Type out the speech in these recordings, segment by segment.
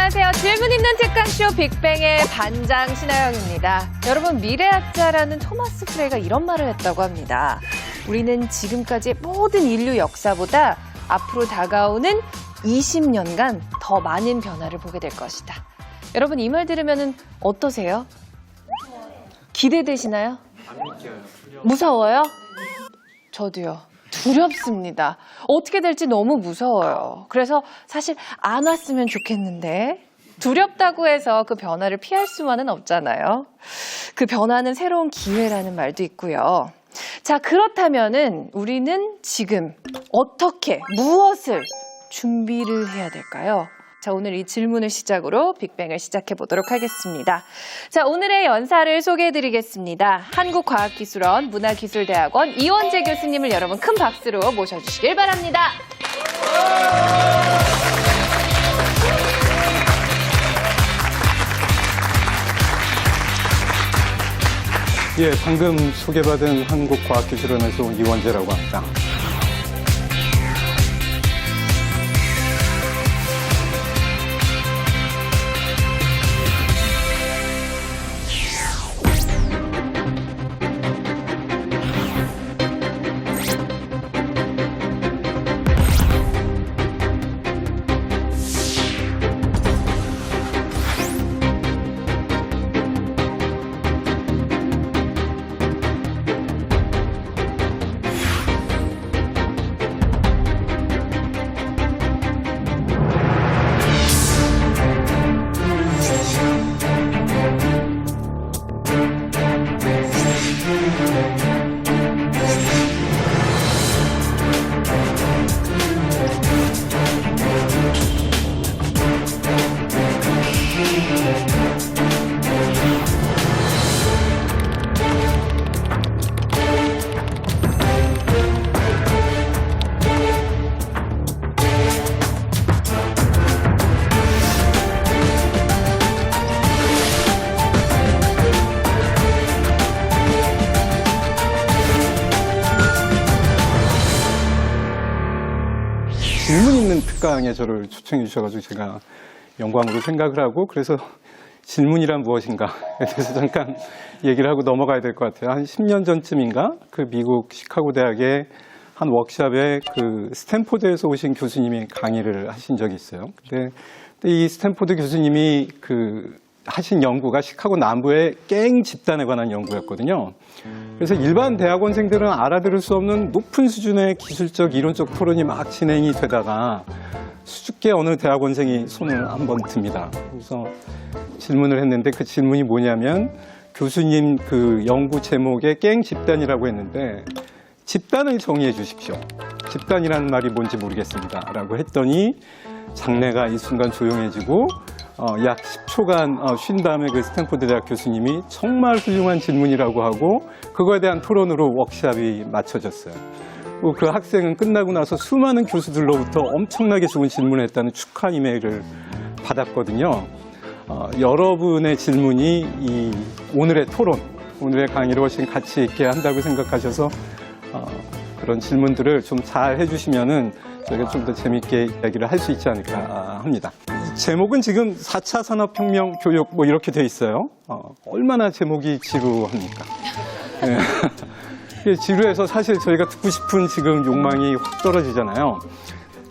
안녕하세요. 질문 있는 특강쇼 빅뱅의 반장 신하영입니다. 여러분, 미래학자라는 토마스 프레가 이런 말을 했다고 합니다. 우리는 지금까지의 모든 인류 역사보다 앞으로 다가오는 20년간 더 많은 변화를 보게 될 것이다. 여러분, 이 말 들으면 어떠세요? 기대되시나요? 안 믿겨요. 무서워요? 저도요. 두렵습니다. 어떻게 될지 너무 무서워요. 그래서 사실 안 왔으면 좋겠는데 두렵다고 해서 그 변화를 피할 수만은 없잖아요. 그 변화는 새로운 기회라는 말도 있고요. 자, 그렇다면은 우리는 지금 어떻게, 무엇을 준비를 해야 될까요? 자, 오늘 이 질문을 시작으로 빅뱅을 시작해 보도록 하겠습니다. 자, 오늘의 연사를 소개해 드리겠습니다. 한국과학기술원 문화기술대학원 이원재 교수님을 여러분 큰 박수로 모셔주시길 바랍니다. 예, 방금 소개받은 한국과학기술원에서 온 이원재라고 합니다. 질문 있는 특강에 저를 초청해 주셔가지고 제가 영광으로 생각을 하고, 그래서 질문이란 무엇인가에 대해서 잠깐 얘기를 하고 넘어가야 될 것 같아요. 한 10년 전쯤인가 그 미국 시카고 대학의 한 워크숍에 그 스탠포드에서 오신 교수님이 강의를 하신 적이 있어요. 근데 이 스탠포드 교수님이 하신 연구가 시카고 남부의 갱 집단에 관한 연구였거든요. 그래서 일반 대학원생들은 알아들을 수 없는 높은 수준의 기술적, 이론적 토론이 막 진행이 되다가 수줍게 어느 대학원생이 손을 한번 듭니다. 그래서 질문을 했는데 그 질문이 뭐냐면, 교수님 그 연구 제목에 갱 집단이라고 했는데 집단을 정의해 주십시오. 집단이라는 말이 뭔지 모르겠습니다. 라고 했더니 장내가 이 순간 조용해지고 약 10초간 쉰 다음에 그 스탠포드 대학 교수님이 정말 훌륭한 질문이라고 하고 그거에 대한 토론으로 워크숍이 마쳐졌어요. 그 학생은 끝나고 나서 수많은 교수들로부터 엄청나게 좋은 질문을 했다는 축하 이메일을 받았거든요. 여러분의 질문이 이 오늘의 토론, 오늘의 강의를 훨씬 가치 있게 한다고 생각하셔서 그런 질문들을 좀 잘 해주시면은 저희가 좀 더 재미있게 이야기를 할 수 있지 않을까 합니다. 제목은 지금 4차 산업혁명 교육 뭐 이렇게 돼 있어요. 얼마나 제목이 지루합니까? 네. 지루해서 사실 저희가 듣고 싶은 지금 욕망이 확 떨어지잖아요.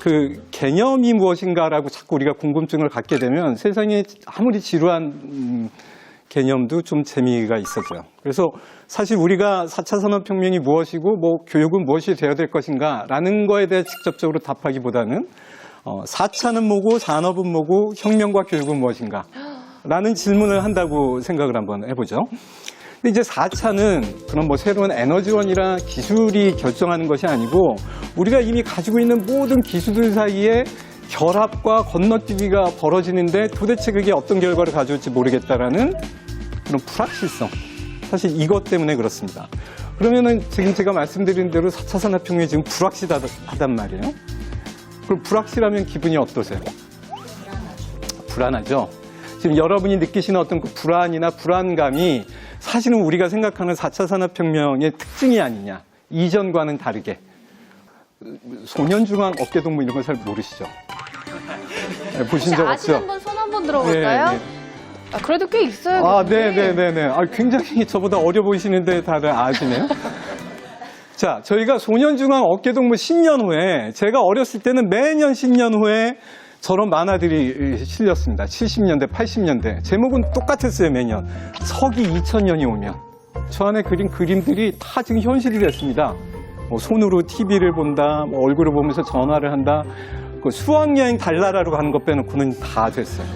그 개념이 무엇인가라고 자꾸 우리가 궁금증을 갖게 되면 세상에 아무리 지루한 개념도 좀 재미가 있어져요. 그래서 사실 우리가 4차 산업혁명이 무엇이고 뭐 교육은 무엇이 되어야 될 것인가 라는 거에 대해 직접적으로 답하기보다는 4차는 뭐고 산업은 뭐고 혁명과 교육은 무엇인가 라는 질문을 한다고 생각을 한번 해보죠. 근데 이제 4차는 그런 뭐 새로운 에너지원이나 기술이 결정하는 것이 아니고 우리가 이미 가지고 있는 모든 기술들 사이에 결합과 건너뛰기가 벌어지는데 도대체 그게 어떤 결과를 가져올지 모르겠다라는 그런 불확실성. 사실 이것 때문에 그렇습니다. 그러면은 지금 제가 말씀드린 대로 4차 산업혁명이 지금 불확실하단 말이에요. 그럼 불확실하면 기분이 어떠세요? 불안하죠. 지금 여러분이 느끼시는 어떤 그 불안이나 불안감이 사실은 우리가 생각하는 4차 산업혁명의 특징이 아니냐. 이전과는 다르게. 소년중앙 어깨동무 이런 거 잘 모르시죠? 네, 보신 적 없죠? 아시는 분 손 한번 한번 들어볼까요? 네, 네. 아, 그래도 꽤 있어요. 아, 교수님. 네네네네. 아, 굉장히 저보다 어려 보이시는데 다들 아시네요. 자, 저희가 소년중앙 어깨동무 10년 후에, 제가 어렸을 때는 매년 10년 후에 저런 만화들이 실렸습니다. 70년대, 80년대. 제목은 똑같았어요, 매년. 서기 2000년이 오면. 저 안에 그린 그림들이 다 지금 현실이 됐습니다. 뭐 손으로 TV를 본다, 뭐 얼굴을 보면서 전화를 한다, 그 수학여행 달나라로 가는 것 빼놓고는 다 됐어요.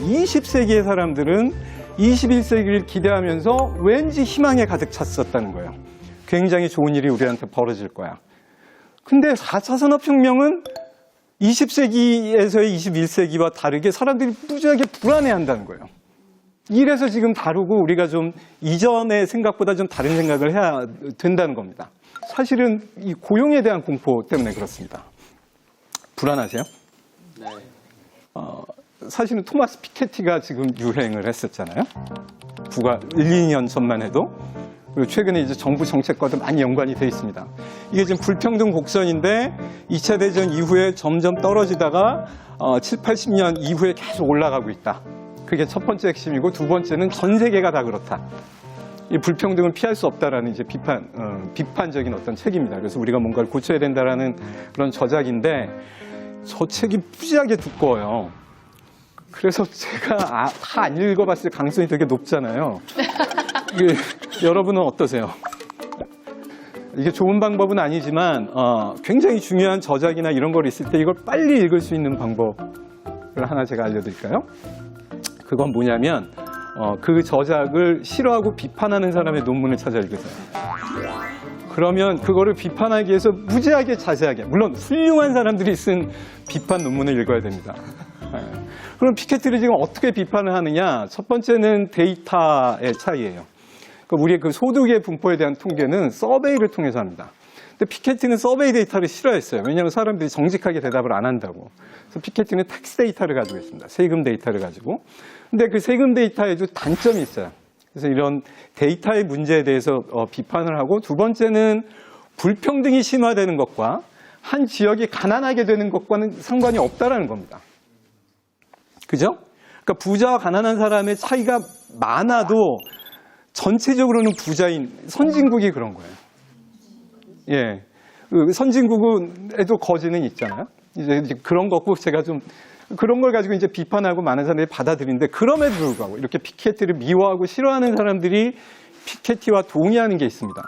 20세기의 사람들은 21세기를 기대하면서 왠지 희망에 가득 찼었다는 거예요. 굉장히 좋은 일이 우리한테 벌어질 거야. 근데 4차 산업혁명은 20세기에서의 21세기와 다르게 사람들이 무지하게 불안해한다는 거예요. 이래서 지금 다루고 우리가 좀 이전의 생각보다 좀 다른 생각을 해야 된다는 겁니다. 사실은 이 고용에 대한 공포 때문에 그렇습니다. 불안하세요? 네. 사실은 토마스 피케티가 지금 유행을 했었잖아요. 불과 1, 2년 전만 해도. 그리고 최근에 이제 정부 정책과도 많이 연관이 돼 있습니다. 이게 지금 불평등 곡선인데 2차 대전 이후에 점점 떨어지다가 7, 80년 이후에 계속 올라가고 있다. 그게 첫 번째 핵심이고 두 번째는 전 세계가 다 그렇다. 이 불평등을 피할 수 없다라는 이제 비판적인 어떤 책입니다. 그래서 우리가 뭔가를 고쳐야 된다라는 그런 저작인데 저 책이 무지하게 두꺼워요. 그래서 제가 다 안 읽어봤을 가능성이 되게 높잖아요. 여러분은 어떠세요? 이게 좋은 방법은 아니지만 굉장히 중요한 저작이나 이런 걸 있을 때 이걸 빨리 읽을 수 있는 방법을 하나 제가 알려드릴까요? 그건 뭐냐면 그 저작을 싫어하고 비판하는 사람의 논문을 찾아 읽으세요. 그러면 그거를 비판하기 위해서 무지하게 자세하게, 물론 훌륭한 사람들이 쓴 비판 논문을 읽어야 됩니다. 그럼 피케티를 지금 어떻게 비판을 하느냐? 첫 번째는 데이터의 차이예요. 그러니까 우리의 그 소득의 분포에 대한 통계는 서베이를 통해서 합니다. 근데 피케티는 서베이 데이터를 싫어했어요. 왜냐하면 사람들이 정직하게 대답을 안 한다고. 그래서 피케티는 텍스 데이터를 가지고 있습니다. 세금 데이터를 가지고. 근데 그 세금 데이터에도 단점이 있어요. 그래서 이런 데이터의 문제에 대해서 비판을 하고, 두 번째는 불평등이 심화되는 것과 한 지역이 가난하게 되는 것과는 상관이 없다라는 겁니다. 그죠? 그러니까 부자와 가난한 사람의 차이가 많아도 전체적으로는 부자인 선진국이 그런 거예요. 예. 그 선진국에도 거지는 있잖아요. 이제 그런 거고 제가 좀 그런 걸 가지고 이제 비판하고 많은 사람들이 받아들이는데, 그럼에도 불구하고 이렇게 피케티를 미워하고 싫어하는 사람들이 피케티와 동의하는 게 있습니다.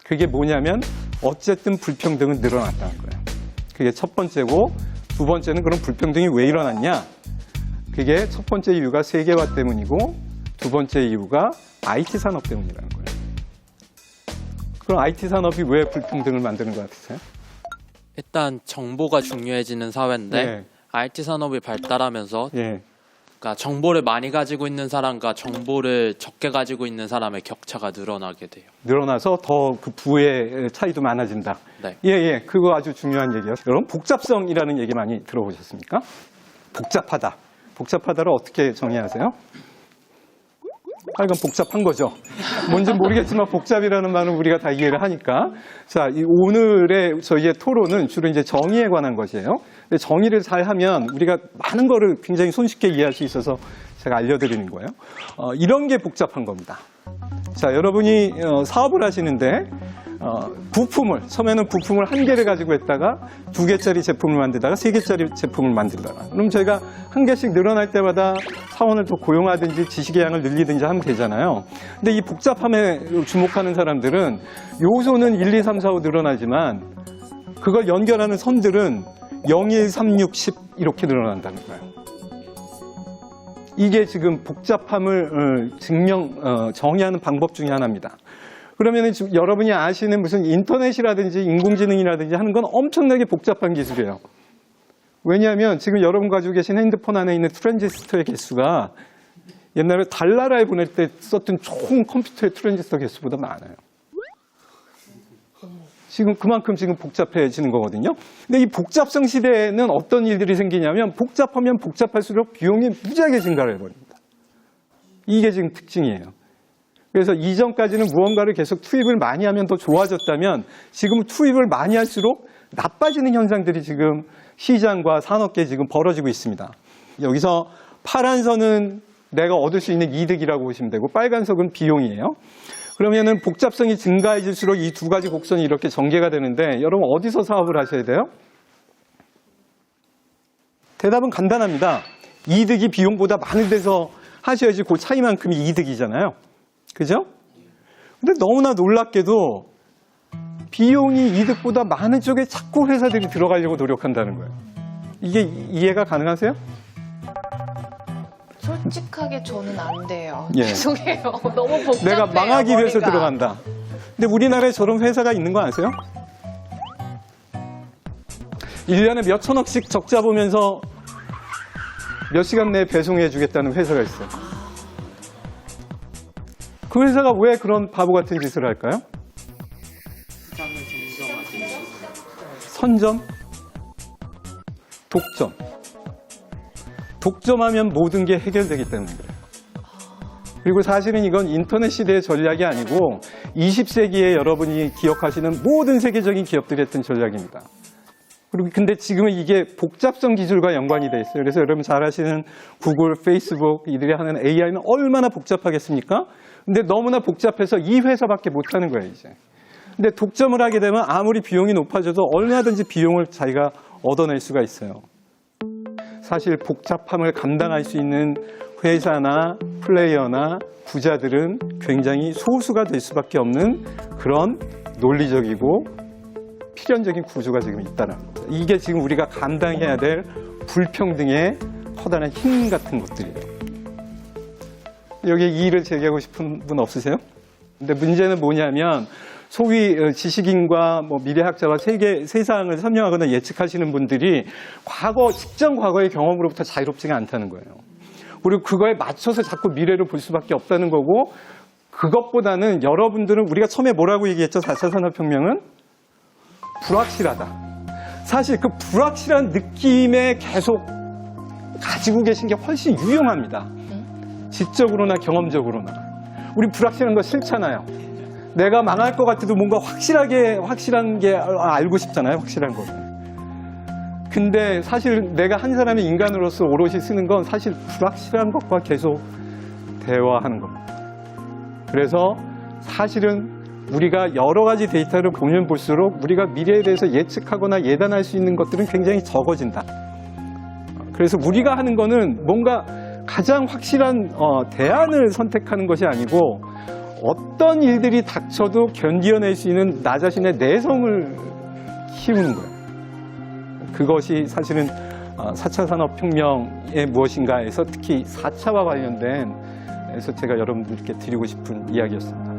그게 뭐냐면 어쨌든 불평등은 늘어났다는 거예요. 그게 첫 번째고, 두 번째는 그럼 불평등이 왜 일어났냐? 그게 첫 번째 이유가 세계화 때문이고, 두 번째 이유가 IT 산업 때문이라는 거예요. 그럼 IT 산업이 왜 불평등을 만드는 것 같으세요? 일단 정보가 중요해지는 사회인데 네. IT 산업이 발달하면서 예. 그러니까 정보를 많이 가지고 있는 사람과 정보를 적게 가지고 있는 사람의 격차가 늘어나게 돼요. 늘어나서 더 그 부의 차이도 많아진다. 네. 예. 그거 아주 중요한 얘기예요. 여러분, 복잡성이라는 얘기 많이 들어보셨습니까? 복잡하다. 복잡하다를 어떻게 정의하세요? 이건 복잡한 거죠. 뭔지 모르겠지만 복잡이라는 말은 우리가 다 이해를 하니까. 자, 오늘의 저희의 토론은 주로 이제 정의에 관한 것이에요. 근데 정의를 잘 하면 우리가 많은 거를 굉장히 손쉽게 이해할 수 있어서 제가 알려드리는 거예요. 이런 게 복잡한 겁니다. 자, 여러분이 사업을 하시는데 부품을, 처음에는 부품을 한 개를 가지고 했다가 2개짜리 제품을 만들다가 3개짜리 제품을 만들다가, 그럼 저희가 한 개씩 늘어날 때마다 사원을 더 고용하든지 지식의 양을 늘리든지 하면 되잖아요. 근데 이 복잡함에 주목하는 사람들은 요소는 1, 2, 3, 4, 5 늘어나지만 그걸 연결하는 선들은 0, 1, 3, 6, 10 이렇게 늘어난다는 거예요. 이게 지금 복잡함을 정의하는 방법 중에 하나입니다. 그러면 여러분이 아시는 무슨 인터넷이라든지 인공지능이라든지 하는 건 엄청나게 복잡한 기술이에요. 왜냐하면 지금 여러분 가지고 계신 핸드폰 안에 있는 트랜지스터의 개수가 옛날에 달나라에 보낼 때 썼던 총 컴퓨터의 트랜지스터 개수보다 많아요. 지금 그만큼 지금 복잡해지는 거거든요. 근데 이 복잡성 시대에는 어떤 일들이 생기냐면 복잡하면 복잡할수록 비용이 무지하게 증가를 해버립니다. 이게 지금 특징이에요. 그래서 이전까지는 무언가를 계속 투입을 많이 하면 더 좋아졌다면 지금은 투입을 많이 할수록 나빠지는 현상들이 지금 시장과 산업계에 지금 벌어지고 있습니다. 여기서 파란 선은 내가 얻을 수 있는 이득이라고 보시면 되고 빨간 선은 비용이에요. 그러면은 복잡성이 증가해질수록 이 두 가지 곡선이 이렇게 전개가 되는데 여러분 어디서 사업을 하셔야 돼요? 대답은 간단합니다. 이득이 비용보다 많은 데서 하셔야지 그 차이만큼이 이득이잖아요. 그죠? 근데 너무나 놀랍게도 비용이 이득보다 많은 쪽에 자꾸 회사들이 들어가려고 노력한다는 거예요. 이게 이해가 가능하세요? 솔직하게 저는 안 돼요. 예. 죄송해요. 너무 복잡해요. 내가 망하기 위해서 머리가. 들어간다. 근데 우리나라에 저런 회사가 있는 거 아세요? 1년에 몇 천억씩 적자 보면서 몇 시간 내에 배송해 주겠다는 회사가 있어요. 그 회사가 왜 그런 바보 같은 짓을 할까요? 선점? 독점. 독점하면 모든 게 해결되기 때문에 그래요. 그리고 사실은 이건 인터넷 시대의 전략이 아니고 20세기에 여러분이 기억하시는 모든 세계적인 기업들이 했던 전략입니다. 그리고 근데 지금은 이게 복잡성 기술과 연관이 돼 있어요. 그래서 여러분 잘 아시는 구글, 페이스북 이들이 하는 AI는 얼마나 복잡하겠습니까? 근데 너무나 복잡해서 이 회사밖에 못 하는 거예요, 이제. 근데 독점을 하게 되면 아무리 비용이 높아져도 얼마든지 비용을 자기가 얻어낼 수가 있어요. 사실 복잡함을 감당할 수 있는 회사나 플레이어나 부자들은 굉장히 소수가 될 수밖에 없는 그런 논리적이고 필연적인 구조가 지금 있다는 거죠. 이게 지금 우리가 감당해야 될 불평등의 커다란 힘 같은 것들이에요. 여기에 이의를 제기하고 싶은 분 없으세요? 근데 문제는 뭐냐면 소위 지식인과 뭐 미래학자와 세상을 설명하거나 예측하시는 분들이 직전 과거의 경험으로부터 자유롭지가 않다는 거예요. 그리고 그거에 맞춰서 자꾸 미래를 볼 수밖에 없다는 거고, 그것보다는 여러분들은 우리가 처음에 뭐라고 얘기했죠? 4차 산업혁명은? 불확실하다. 사실 그 불확실한 느낌에 계속 가지고 계신 게 훨씬 유용합니다. 지적으로나 경험적으로나. 우리 불확실한 거 싫잖아요. 내가 망할 것 같아도 뭔가 확실한 게 알고 싶잖아요. 확실한 거. 근데 사실 내가 한 사람의 인간으로서 오롯이 쓰는 건 사실 불확실한 것과 계속 대화하는 겁니다. 그래서 사실은 우리가 여러 가지 데이터를 보면 볼수록 우리가 미래에 대해서 예측하거나 예단할 수 있는 것들은 굉장히 적어진다. 그래서 우리가 하는 거는 뭔가 가장 확실한 대안을 선택하는 것이 아니고 어떤 일들이 닥쳐도 견디어낼 수 있는 나 자신의 내성을 키우는 거예요. 그것이 사실은 4차 산업혁명의 무엇인가에서 특히 4차와 관련된 에서 제가 여러분들께 드리고 싶은 이야기였습니다.